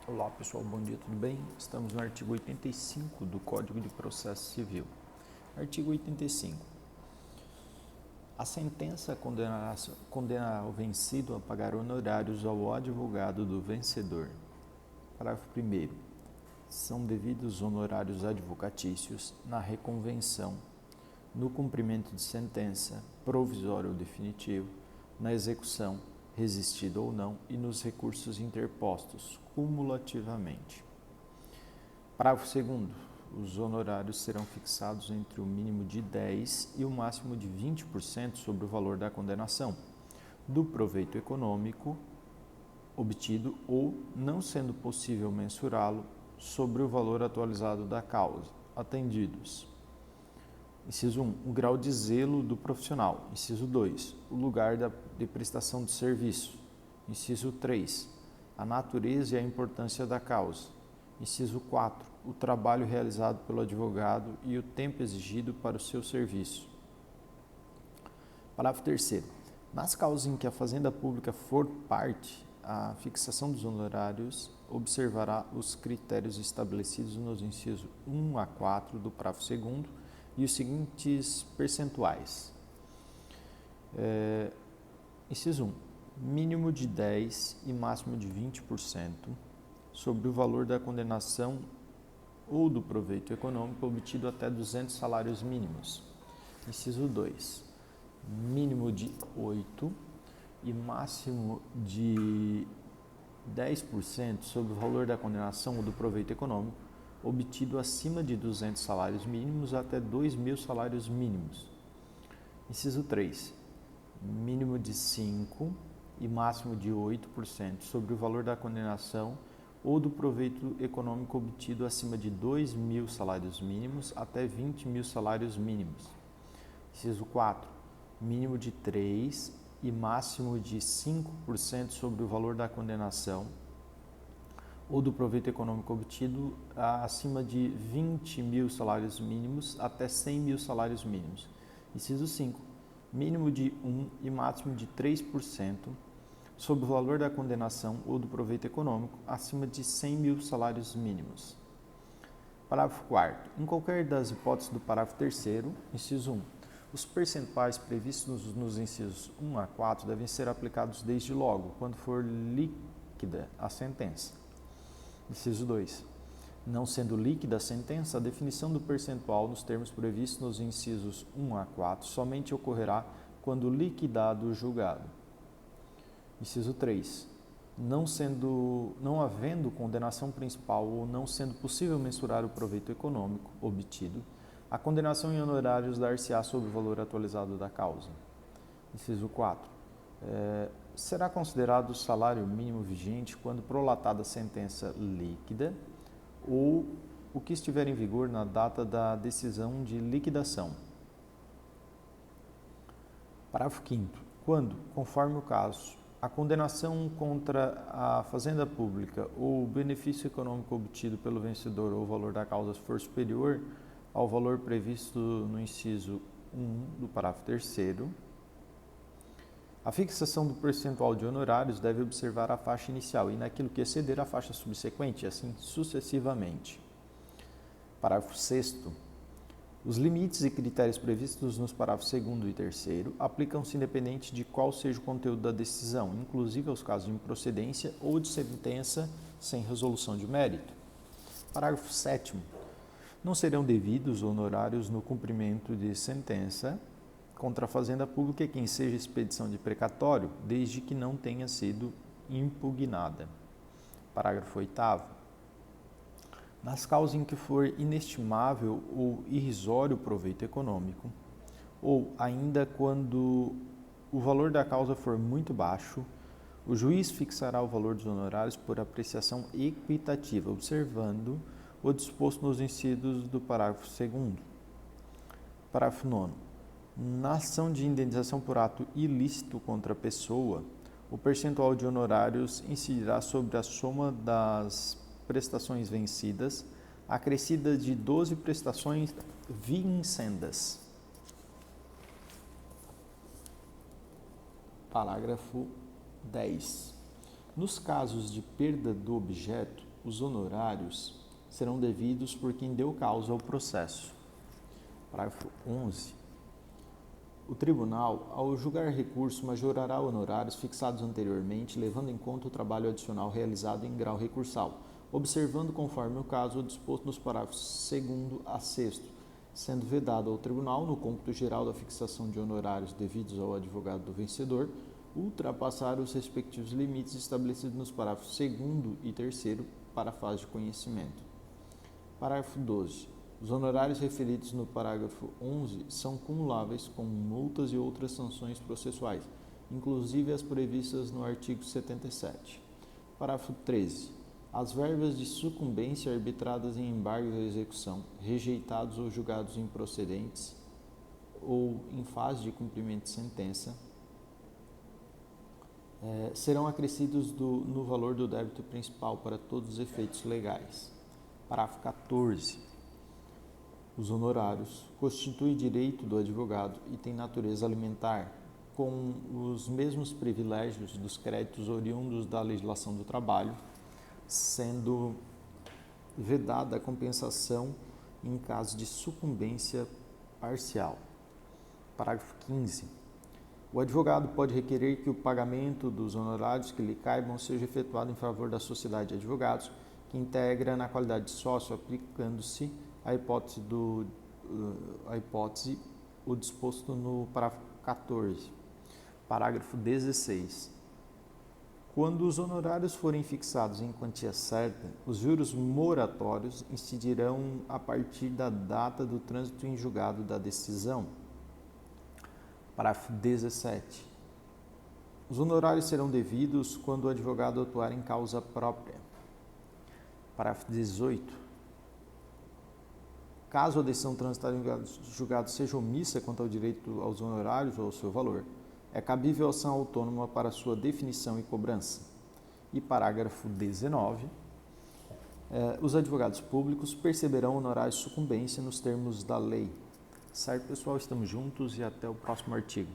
Olá pessoal, bom dia, tudo bem? Estamos no artigo 85 do Código de Processo Civil. Artigo 85. A sentença condenará o vencido a pagar honorários ao advogado do vencedor. Parágrafo 1º. São devidos honorários advocatícios na reconvenção, no cumprimento de sentença, provisório ou definitivo, na execução, resistida ou não, e nos recursos interpostos, cumulativamente. Parágrafo 2º. Os honorários serão fixados entre o mínimo de 10% e o máximo de 20% sobre o valor da condenação, do proveito econômico obtido ou, não sendo possível mensurá-lo, sobre o valor atualizado da causa, atendidos. Inciso 1. O grau de zelo do profissional. Inciso 2. O lugar de prestação de serviço. Inciso 3. A natureza e a importância da causa. Inciso 4. O trabalho realizado pelo advogado e o tempo exigido para o seu serviço. Parágrafo 3º. Nas causas em que a Fazenda Pública for parte, a fixação dos honorários observará os critérios estabelecidos nos incisos 1 a 4 do parágrafo 2º e os seguintes percentuais. Inciso 1. Mínimo de 10% e máximo de 20% sobre o valor da condenação ou do proveito econômico obtido até 200 salários mínimos. Inciso 2. Mínimo de 8% e máximo de 10% sobre o valor da condenação ou do proveito econômico obtido acima de 200 salários mínimos até 2.000 salários mínimos. Inciso 3. Mínimo de 5% e máximo de 8% sobre o valor da condenação ou do proveito econômico obtido acima de 2.000 salários mínimos até 20.000 salários mínimos. Inciso 4. Mínimo de 3% e máximo de 5% sobre o valor da condenação ou do proveito econômico obtido acima de 20.000 salários mínimos até 100.000 salários mínimos. Inciso 5. Mínimo de 1% e máximo de 3% sobre o valor da condenação ou do proveito econômico acima de 100.000 salários mínimos. Parágrafo 4º. Em qualquer das hipóteses do parágrafo 3º, inciso 1, os percentuais previstos nos incisos 1 a 4 devem ser aplicados desde logo, quando for líquida a sentença. Inciso 2. Não sendo líquida a sentença, a definição do percentual nos termos previstos nos incisos 1 a 4 somente ocorrerá quando liquidado o julgado. Inciso 3. Não havendo condenação principal ou não sendo possível mensurar o proveito econômico obtido, a condenação em honorários dar-se-á sobre o valor atualizado da causa. Inciso 4. Será considerado o salário mínimo vigente quando prolatada a sentença líquida ou o que estiver em vigor na data da decisão de liquidação. Parágrafo 5º. Quando, conforme o caso, a condenação contra a Fazenda Pública ou o benefício econômico obtido pelo vencedor ou o valor da causa for superior ao valor previsto no inciso 1 do parágrafo 3º, a fixação do percentual de honorários deve observar a faixa inicial e, naquilo que exceder, a faixa subsequente, e assim sucessivamente. Parágrafo 6º. Os limites e critérios previstos nos parágrafos 2º e 3º aplicam-se independente de qual seja o conteúdo da decisão, inclusive aos casos de improcedência ou de sentença sem resolução de mérito. Parágrafo 7º. Não serão devidos honorários no cumprimento de sentença contra a Fazenda Pública quem seja expedição de precatório, desde que não tenha sido impugnada. Parágrafo 8º. Nas causas em que for inestimável ou irrisório o proveito econômico, ou ainda quando o valor da causa for muito baixo, o juiz fixará o valor dos honorários por apreciação equitativa, observando o disposto nos incisos do parágrafo 2º. Parágrafo 9º. Na ação de indenização por ato ilícito contra a pessoa, o percentual de honorários incidirá sobre a soma das prestações vencidas, acrescida de 12 prestações vincendas. Parágrafo 10. Nos casos de perda do objeto, os honorários serão devidos por quem deu causa ao processo. Parágrafo 11. O tribunal, ao julgar recurso, majorará honorários fixados anteriormente, levando em conta o trabalho adicional realizado em grau recursal, observando, conforme o caso, o disposto nos parágrafos 2º a 6º, sendo vedado ao tribunal, no cômputo geral da fixação de honorários devidos ao advogado do vencedor, ultrapassar os respectivos limites estabelecidos nos parágrafos 2º e 3º para a fase de conhecimento. Parágrafo 12. Os honorários referidos no parágrafo 11 são cumuláveis com multas e outras sanções processuais, inclusive as previstas no artigo 77. Parágrafo 13. As verbas de sucumbência arbitradas em embargos à execução, rejeitados ou julgados improcedentes ou em fase de cumprimento de sentença, serão acrescidos no valor do débito principal para todos os efeitos legais. Parágrafo 14. Os honorários constituem direito do advogado e têm natureza alimentar, com os mesmos privilégios dos créditos oriundos da legislação do trabalho, sendo vedada a compensação em caso de sucumbência parcial. Parágrafo 15. O advogado pode requerer que o pagamento dos honorários que lhe caibam seja efetuado em favor da sociedade de advogados, que integra na qualidade de sócio, aplicando-se a hipótese o disposto no parágrafo 14. Parágrafo 16. Quando os honorários forem fixados em quantia certa, os juros moratórios incidirão a partir da data do trânsito em julgado da decisão. Parágrafo 17. Os honorários serão devidos quando o advogado atuar em causa própria. Parágrafo 18. Caso a decisão transitada em julgado seja omissa quanto ao direito aos honorários ou ao seu valor, é cabível ação autônoma para sua definição e cobrança. E parágrafo 19. Os advogados públicos perceberão honorários de sucumbência nos termos da lei. Certo, pessoal? Estamos juntos e até o próximo artigo.